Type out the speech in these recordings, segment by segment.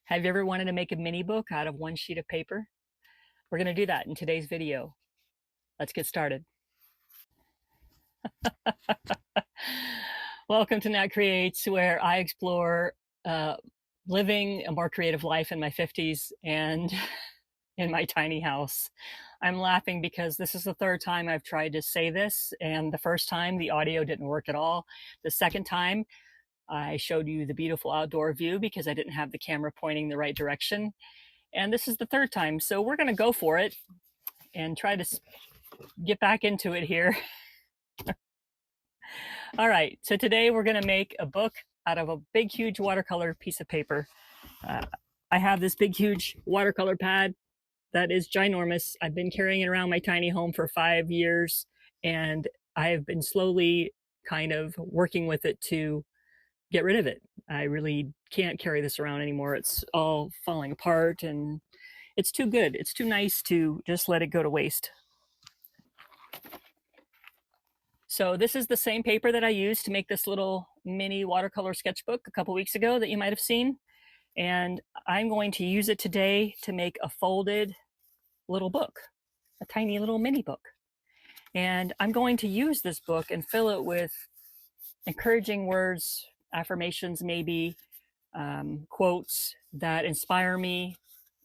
Have you ever wanted to make a mini book out of one sheet of paper? We're going to do that in today's video. Let's get started. Welcome to Nat Creates, where I explore living a more creative life in my 50s and in my tiny house. I'm laughing because this is the third time I've tried to say this, and the first time the audio didn't work at all. The second time I showed you the beautiful outdoor view because I didn't have the camera pointing the right direction. And this is the third time, so we're going to go for it and try to get back into it here. All right, so today we're going to make a book out of a big, huge watercolor piece of paper. I have this big, huge watercolor pad that is ginormous. I've been carrying it around my tiny home for 5 years, and I've been slowly kind of working with it to get rid of it. I really can't carry this around anymore. It's all falling apart, and it's too good. It's too nice to just let it go to waste. So this is the same paper that I used to make this little mini watercolor sketchbook a couple weeks ago that you might have seen. And I'm going to use it today to make a folded little book, a tiny little mini book. And I'm going to use this book and fill it with encouraging words, affirmations maybe, quotes that inspire me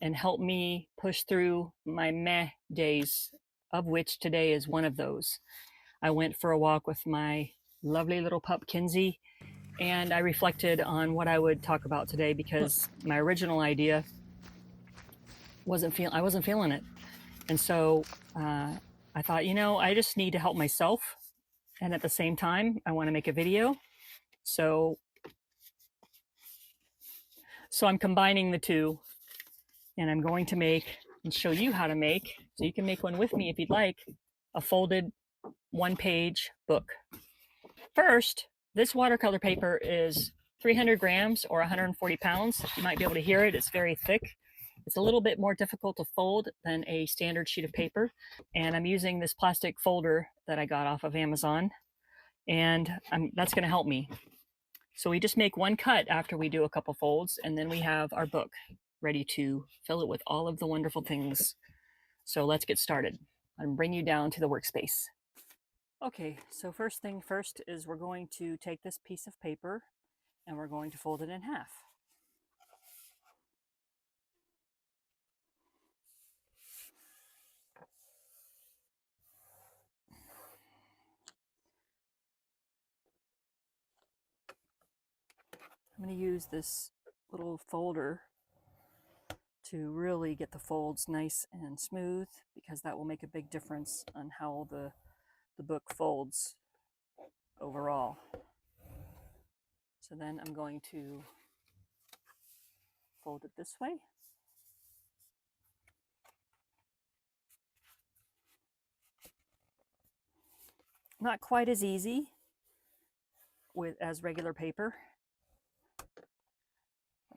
and help me push through my meh days, of which today is one of those. I went for a walk with my lovely little pup, Kinsey, and I reflected on what I would talk about today because my original idea I wasn't feeling it. And so I thought, I just need to help myself. And at the same time, I want to make a video. So I'm combining the two, and I'm going to make and show you how to make, so you can make one with me if you'd like, a folded one-page book. First, this watercolor paper is 300 grams or 140 pounds. You might be able to hear it. It's very thick. It's a little bit more difficult to fold than a standard sheet of paper. And I'm using this plastic folder that I got off of Amazon. And that's going to help me. So we just make one cut after we do a couple folds, and then we have our book ready to fill it with all of the wonderful things. So let's get started. I'm bring you down to the workspace. Okay, so first thing first is we're going to take this piece of paper and we're going to fold it in half. I'm going to use this little folder to really get the folds nice and smooth, because that will make a big difference on how the book folds overall. So then I'm going to fold it this way. Not quite as easy as regular paper.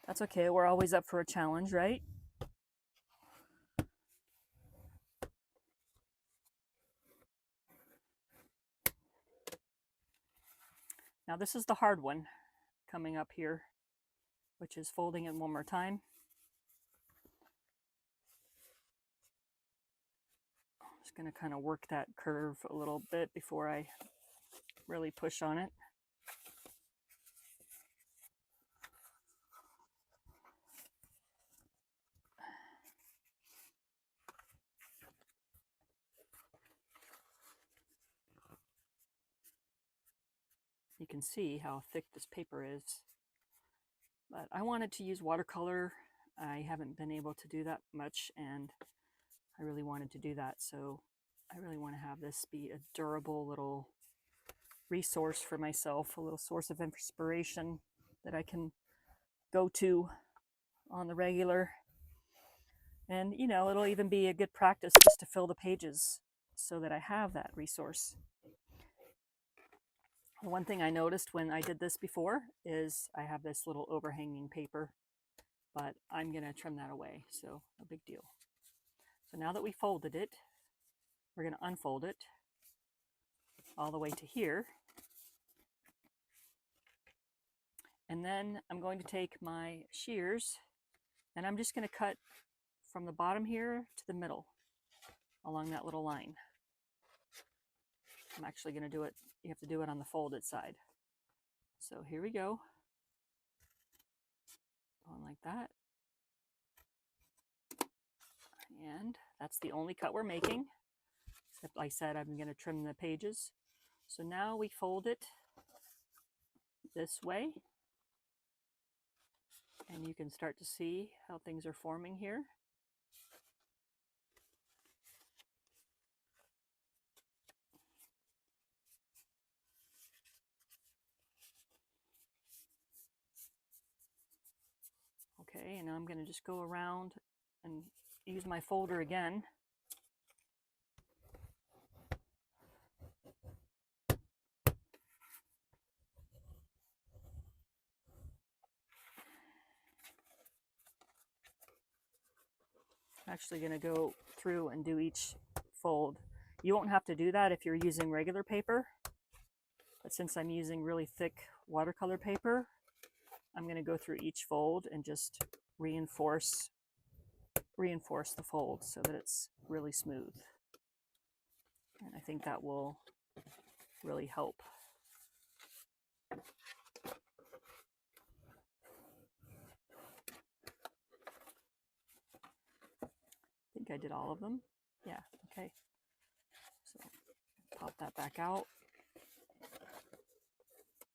That's okay, we're always up for a challenge, right? Now this is the hard one coming up here, which is folding it one more time. I'm just going to kind of work that curve a little bit before I really push on it. You can see how thick this paper is. But I wanted to use watercolor. I haven't been able to do that much, and I really wanted to do that. So I really want to have this be a durable little resource for myself, a little source of inspiration that I can go to on the regular. And, it'll even be a good practice just to fill the pages so that I have that resource. One thing I noticed when I did this before is I have this little overhanging paper, but I'm going to trim that away, so no big deal. So now that we folded it, we're going to unfold it all the way to here. And then I'm going to take my shears And I'm just going to cut from the bottom here to the middle along that little line. I'm actually going to do it, you have to do it on the folded side. So here we go. Going like that. And that's the only cut we're making. Except like I said, I'm going to trim the pages. So now we fold it this way. And you can start to see how things are forming here. Okay, and now I'm going to just go around and use my folder again. I'm actually going to go through and do each fold. You won't have to do that if you're using regular paper, but since I'm using really thick watercolor paper, I'm going to go through each fold and just reinforce the fold so that it's really smooth. And I think that will really help. I think I did all of them. Yeah, okay. So pop that back out.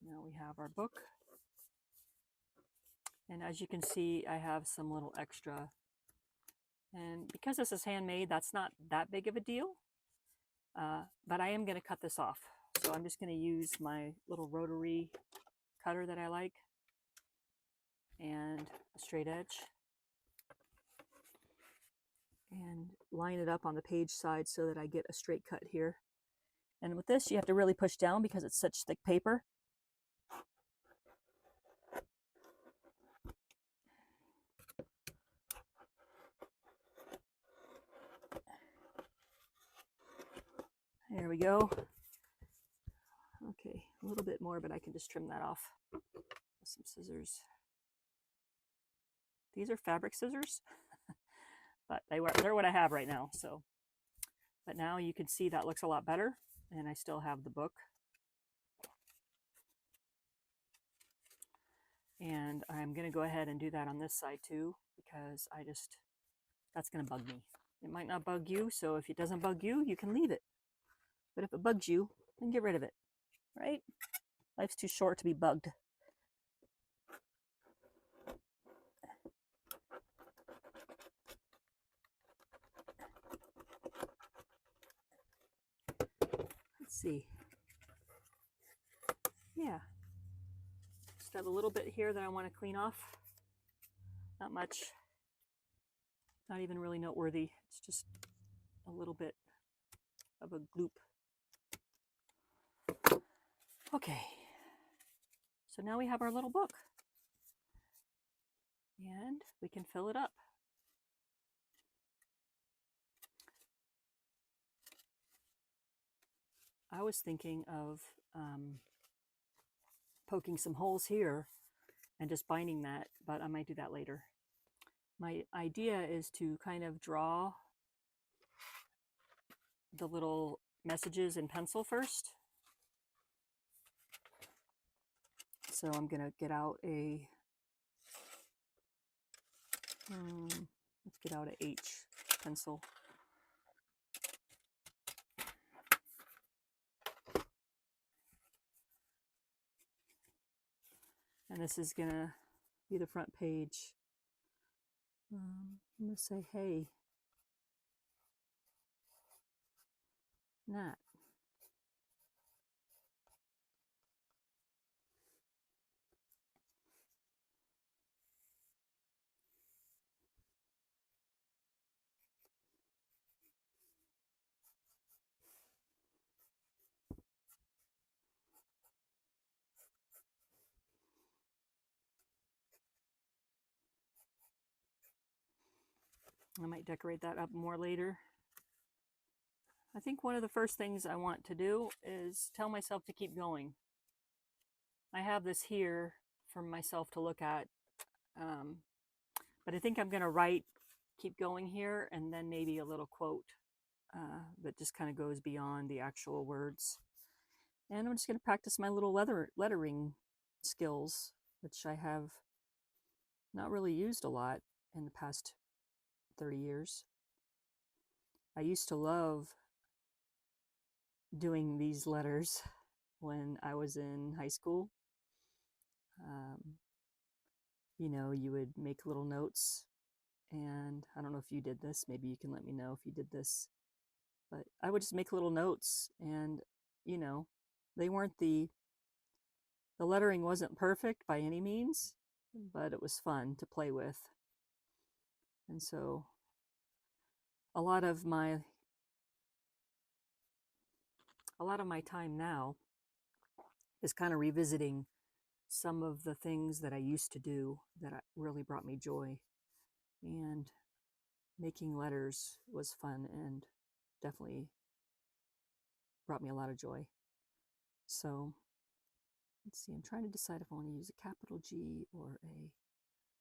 Now we have our book. And as you can see, I have some little extra. And because this is handmade, that's not that big of a deal. But I am going to cut this off. So I'm just going to use my little rotary cutter that I like and a straight edge. And line it up on the page side so that I get a straight cut here. And with this, you have to really push down because it's such thick paper. There we go. Okay, a little bit more, but I can just trim that off with some scissors. These are fabric scissors, but they're what I have right now. So, but now you can see that looks a lot better, and I still have the book. And I'm going to go ahead and do that on this side too, because that's going to bug me. It might not bug you, so if it doesn't bug you, you can leave it. But if it bugs you, then get rid of it, right? Life's too short to be bugged. Let's see. Yeah. Just have a little bit here that I want to clean off. Not much. Not even really noteworthy. It's just a little bit of a gloop. Okay. So now we have our little book. And we can fill it up. I was thinking of poking some holes here and just binding that, but I might do that later. My idea is to kind of draw the little messages in pencil first. So I'm going to get out a, let's get out an H pencil. And this is going to be the front page. I'm going to say, hey, Nat. I might decorate that up more later. I think one of the first things I want to do is tell myself to keep going. I have this here for myself to look at, But I think I'm going to keep going here, and then maybe a little quote that just kind of goes beyond the actual words. And I'm just going to practice my little lettering skills, which I have not really used a lot in the past 30 years. I used to love doing these letters when I was in high school. You know, you would make little notes, and I don't know if you did this. Maybe you can let me know if you did this. But I would just make little notes, and, you know, they weren't the lettering wasn't perfect by any means, but it was fun to play with. And so a lot of my time now is kind of revisiting some of the things that I used to do that really brought me joy. And making letters was fun and definitely brought me a lot of joy. So let's see, I'm trying to decide if I want to use a capital G or I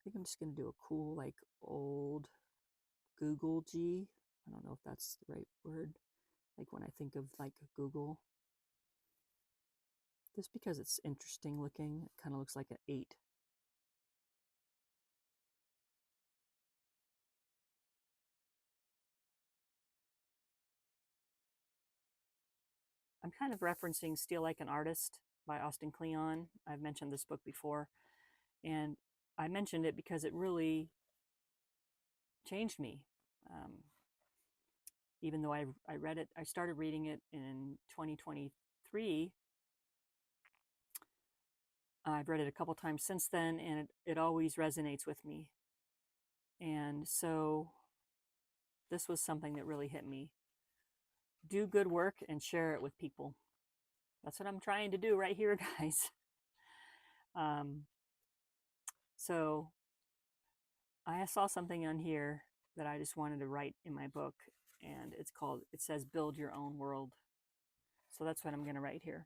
think I'm just going to do a cool, like, old Google G. I don't know if that's the right word. Like when I think of like Google. Just because it's interesting looking, it kind of looks like an 8. I'm kind of referencing Steal Like an Artist by Austin Kleon. I've mentioned this book before, and I mentioned it because it really changed me. Even though I read it, I started reading it in 2023. I've read it a couple times since then, and it always resonates with me. And so this was something that really hit me. Do good work and share it with people. That's what I'm trying to do right here, guys. So I saw something on here that I just wanted to write in my book, and it says build your own world. So that's what I'm going to write here.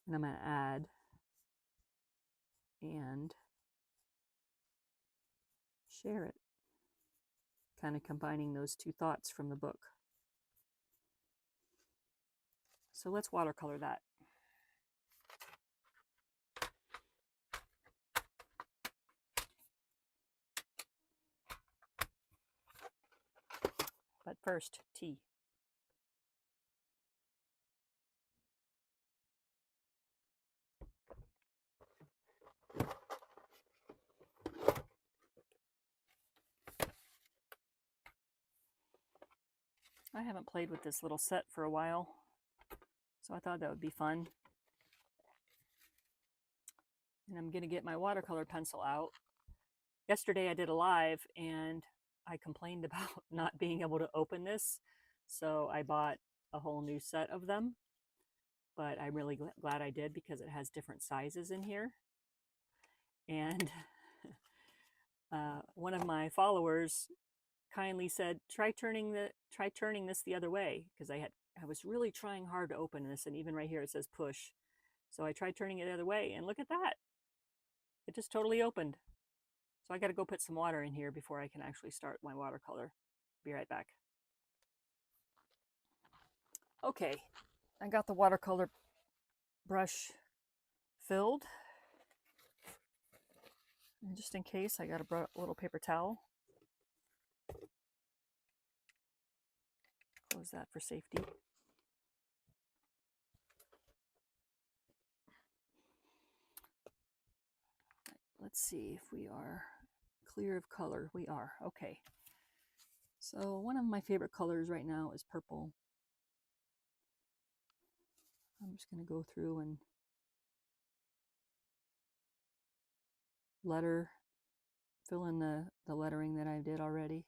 And I'm going to add and share it, kind of combining those two thoughts from the book. So let's watercolor that. But first, tea. I haven't played with this little set for a while, so I thought that would be fun. And I'm going to get my watercolor pencil out. Yesterday I did a live and I complained about not being able to open this, so I bought a whole new set of them. But I'm really glad I did because it has different sizes in here. And one of my followers kindly said, try turning this the other way, because I was really trying hard to open this, and even right here it says push. So I tried turning it the other way, and look at that. It just totally opened. So I got to go put some water in here before I can actually start my watercolor. Be right back. Okay, I got the watercolor brush filled. And just in case, I got a little paper towel. Close that for safety. Let's see if we are clear of color. We are. Okay. So one of my favorite colors right now is purple. I'm just going to go through and fill in the lettering that I did already.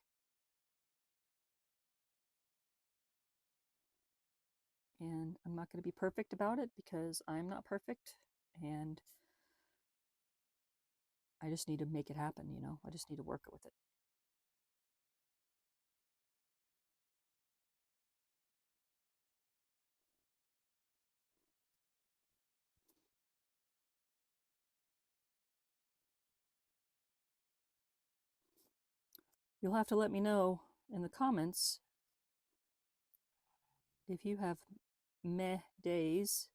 And I'm not going to be perfect about it because I'm not perfect. And I just need to make it happen, you know? I just need to work with it. You'll have to let me know in the comments if you have meh days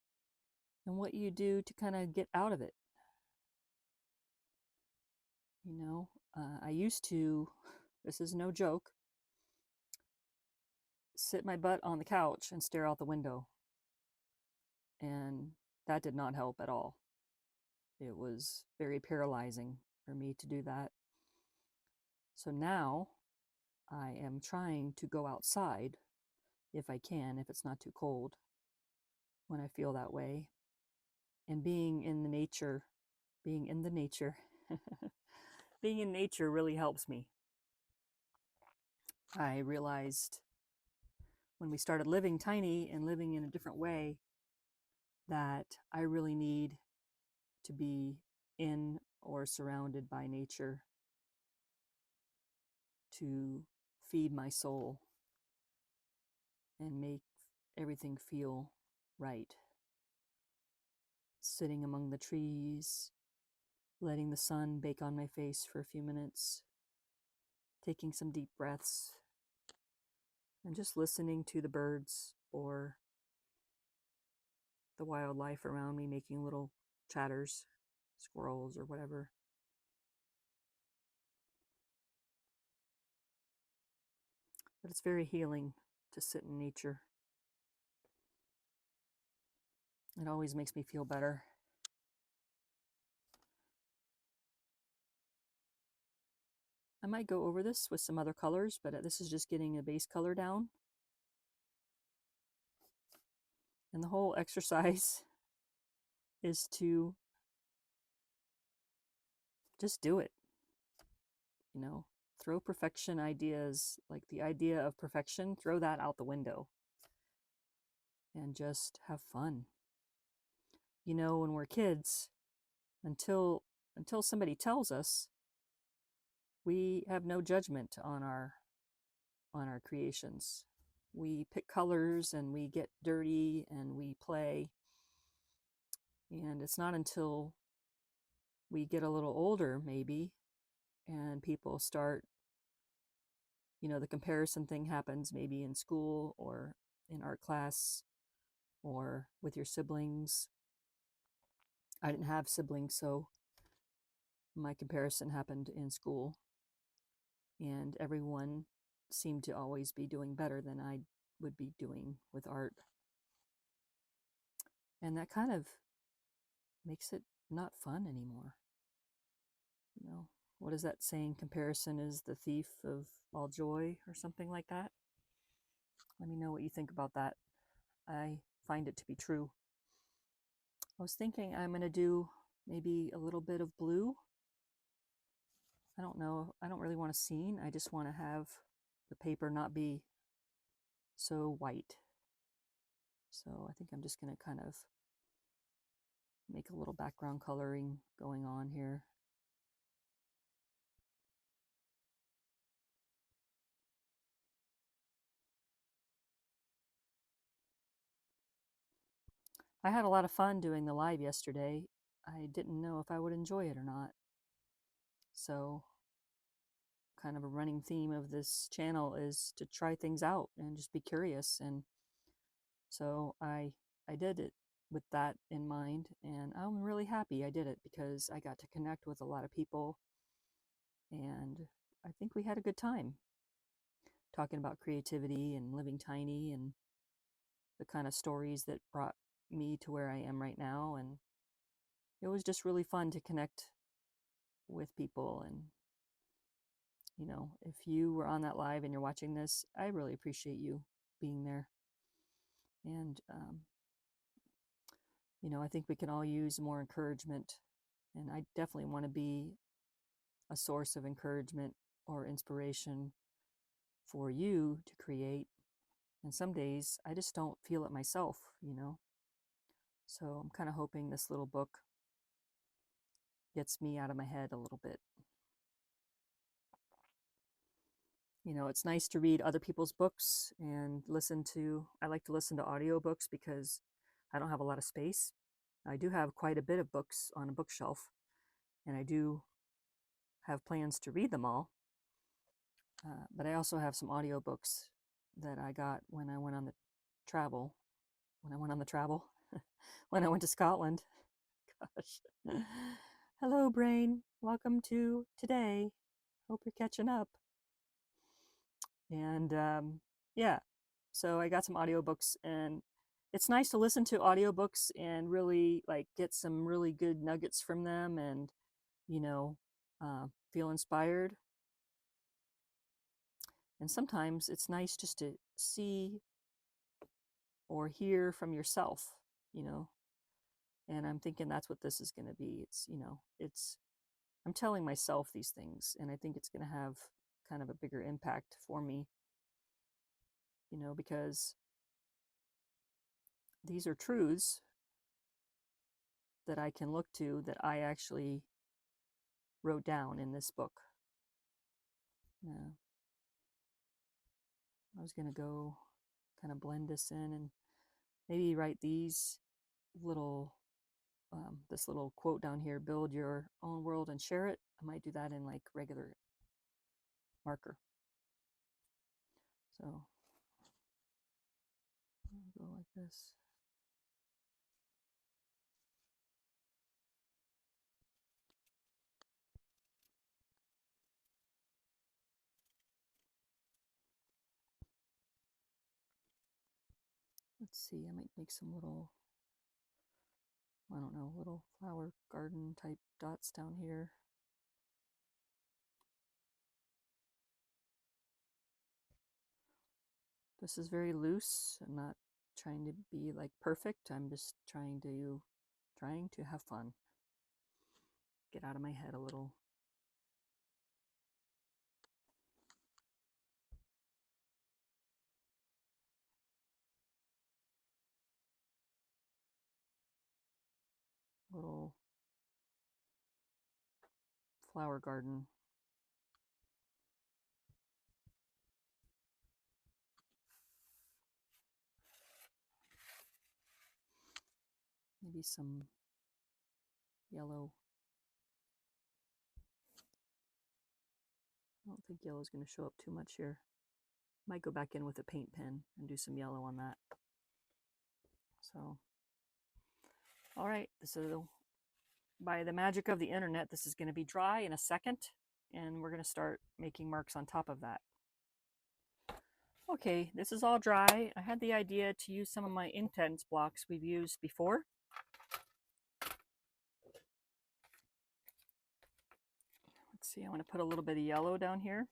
and what you do to kind of get out of it. You know, I used to, this is no joke, sit my butt on the couch and stare out the window. And that did not help at all. It was very paralyzing for me to do that. So now I am trying to go outside if I can, if it's not too cold, when I feel that way. And being in the nature, being in nature really helps me. I realized when we started living tiny and living in a different way that I really need to be in or surrounded by nature to feed my soul and make everything feel right. Sitting among the trees, letting the sun bake on my face for a few minutes, taking some deep breaths, and just listening to the birds or the wildlife around me making little chatters, squirrels or whatever. But it's very healing to sit in nature. It always makes me feel better. I might go over this with some other colors, but this is just getting a base color down. And the whole exercise is to just do it. You know, throw perfection ideas, like the idea of perfection, throw that out the window and just have fun. You know, when we're kids, until somebody tells us, we have no judgment on our creations. We pick colors and we get dirty and we play. And it's not until we get a little older, maybe, and people start, you know, the comparison thing happens maybe in school or in art class or with your siblings. I didn't have siblings, so my comparison happened in school. And everyone seemed to always be doing better than I would be doing with art. And that kind of makes it not fun anymore. You know, what is that saying? Comparison is the thief of all joy, or something like that. Let me know what you think about that. I find it to be true. I was thinking I'm going to do maybe a little bit of blue. I don't know. I don't really want a scene. I just want to have the paper not be so white. So I think I'm just going to kind of make a little background coloring going on here. I had a lot of fun doing the live yesterday. I didn't know if I would enjoy it or not. So kind of a running theme of this channel is to try things out and just be curious. And so I did it with that in mind, and I'm really happy I did it because I got to connect with a lot of people, and I think we had a good time talking about creativity and living tiny and the kind of stories that brought me to where I am right now. And it was just really fun to connect with people. And you know, if you were on that live and you're watching this, I really appreciate you being there. And you know, I think we can all use more encouragement, and I definitely want to be a source of encouragement or inspiration for you to create. And some days I just don't feel it myself, you know. So I'm kind of hoping this little book gets me out of my head a little bit. You know, it's nice to read other people's books and I like to listen to audiobooks because I don't have a lot of space. I do have quite a bit of books on a bookshelf, and I do have plans to read them all. But I also have some audiobooks that I got when I went on the travel. When I went to Scotland. Gosh. Hello, brain. Welcome to today. Hope you're catching up. And yeah, so I got some audiobooks, and it's nice to listen to audiobooks and really like get some really good nuggets from them, and you know, feel inspired. And sometimes it's nice just to see or hear from yourself, you know. And I'm thinking that's what this is going to be. It's, you know, I'm telling myself these things, and I think it's going to have kind of a bigger impact for me, you know, because these are truths that I can look to that I actually wrote down in this book. Yeah. I was going to go kind of blend this in and maybe write these little, this little quote down here, build your own world and share it. I might do that in like regular marker. So I'll go like this. Let's see, I might make some little, I don't know, little flower garden type dots down here. This is very loose. I'm not trying to be like perfect. I'm just trying to have fun. Get out of my head a little. Little flower garden. Maybe some yellow. I don't think yellow is going to show up too much here. Might go back in with a paint pen and do some yellow on that. So, all right. So, by the magic of the internet, this is going to be dry in a second, and we're going to start making marks on top of that. Okay, this is all dry. I had the idea to use some of my Intense blocks we've used before. Let's see, I want to put a little bit of yellow down here.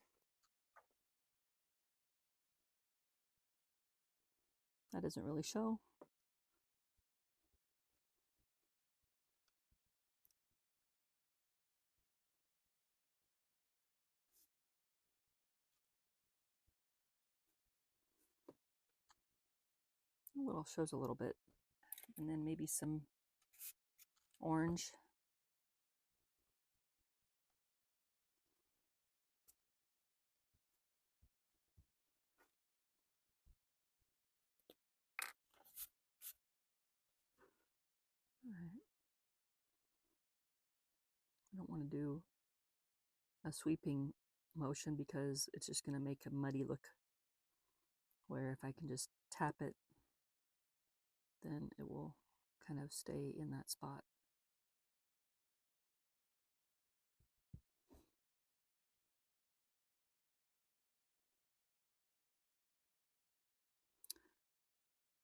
That doesn't really show. A little shows a little bit. And then maybe some orange. All right. I don't want to do a sweeping motion because it's just going to make a muddy look. Where if I can just tap it, then it will kind of stay in that spot.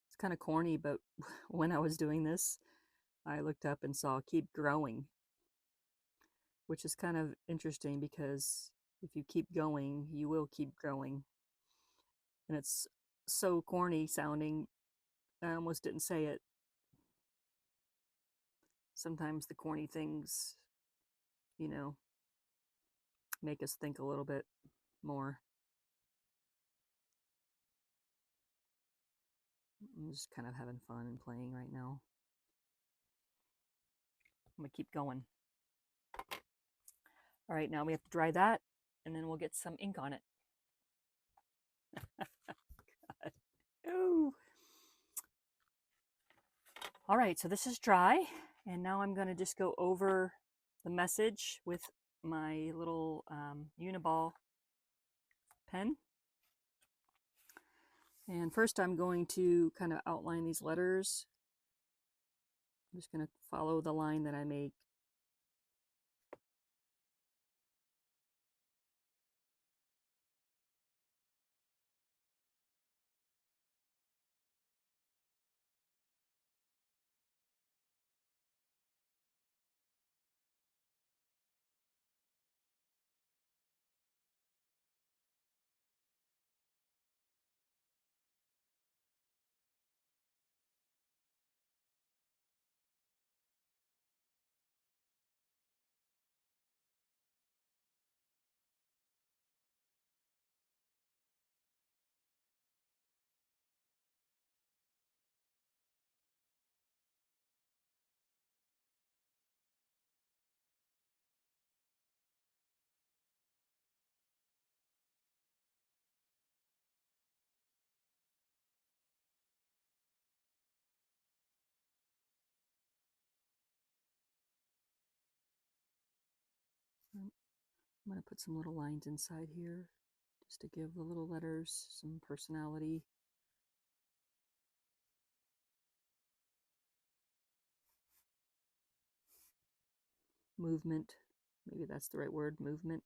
It's kind of corny, but when I was doing this, I looked up and saw keep growing, which is kind of interesting because if you keep going, you will keep growing. And it's so corny sounding, I almost didn't say it. Sometimes the corny things, you know, make us think a little bit more. I'm just kind of having fun and playing right now. I'm gonna keep going. All right, now we have to dry that, and then we'll get some ink on it. God. Ooh. All right, so this is dry, and now I'm going to just go over the message with my little Uniball pen. And first I'm going to kind of outline these letters. I'm just going to follow the line that I make. I'm going to put some little lines inside here just to give the little letters some personality. Movement, maybe that's the right word, movement.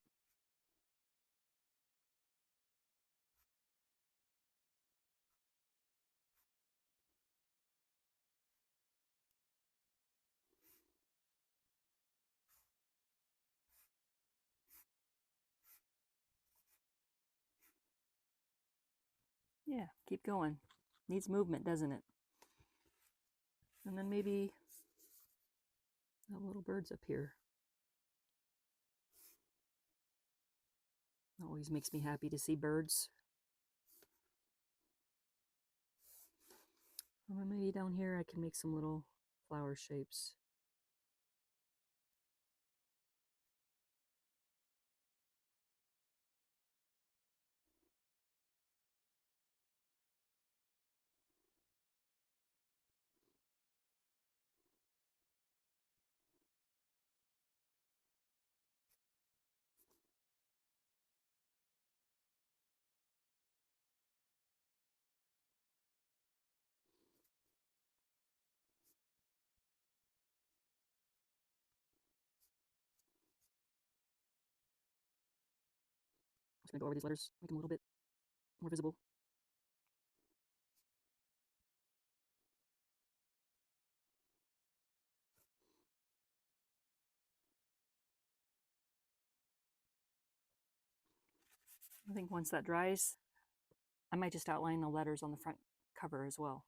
Yeah, keep going. Needs movement, doesn't it? And then maybe little birds up here. Always makes me happy to see birds. Or maybe down here I can make some little flower shapes. I'm just going to go over these letters, make them a little bit more visible. I think once that dries, I might just outline the letters on the front cover as well.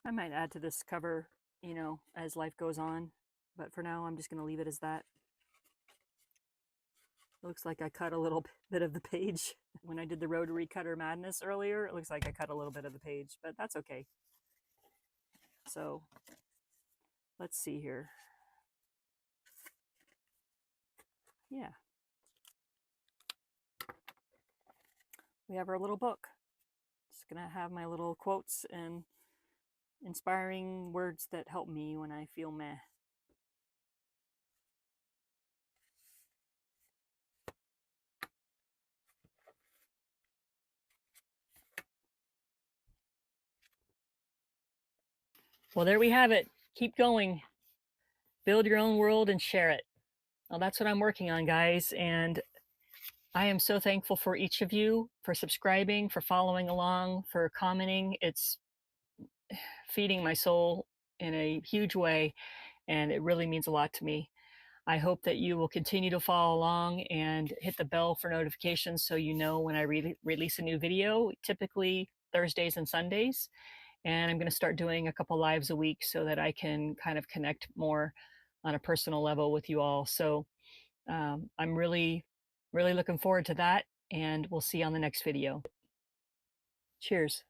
I might add to this cover, you know, as life goes on, but for now I'm just going to leave it as that. It looks like I cut a little bit of the page. When I did the rotary cutter madness earlier, it looks like I cut a little bit of the page, but that's okay. So let's see here. Yeah. We have our little book. Just gonna have my little quotes and inspiring words that help me when I feel meh. Well, there we have it. Keep going. Build your own world and share it. Well, that's what I'm working on, guys. And I am so thankful for each of you, for subscribing, for following along, for commenting. It's feeding my soul in a huge way, and it really means a lot to me. I hope that you will continue to follow along and hit the bell for notifications so you know when I release a new video, typically Thursdays and Sundays. And I'm going to start doing a couple lives a week so that I can kind of connect more on a personal level with you all. So I'm really, really looking forward to that, and we'll see you on the next video. Cheers.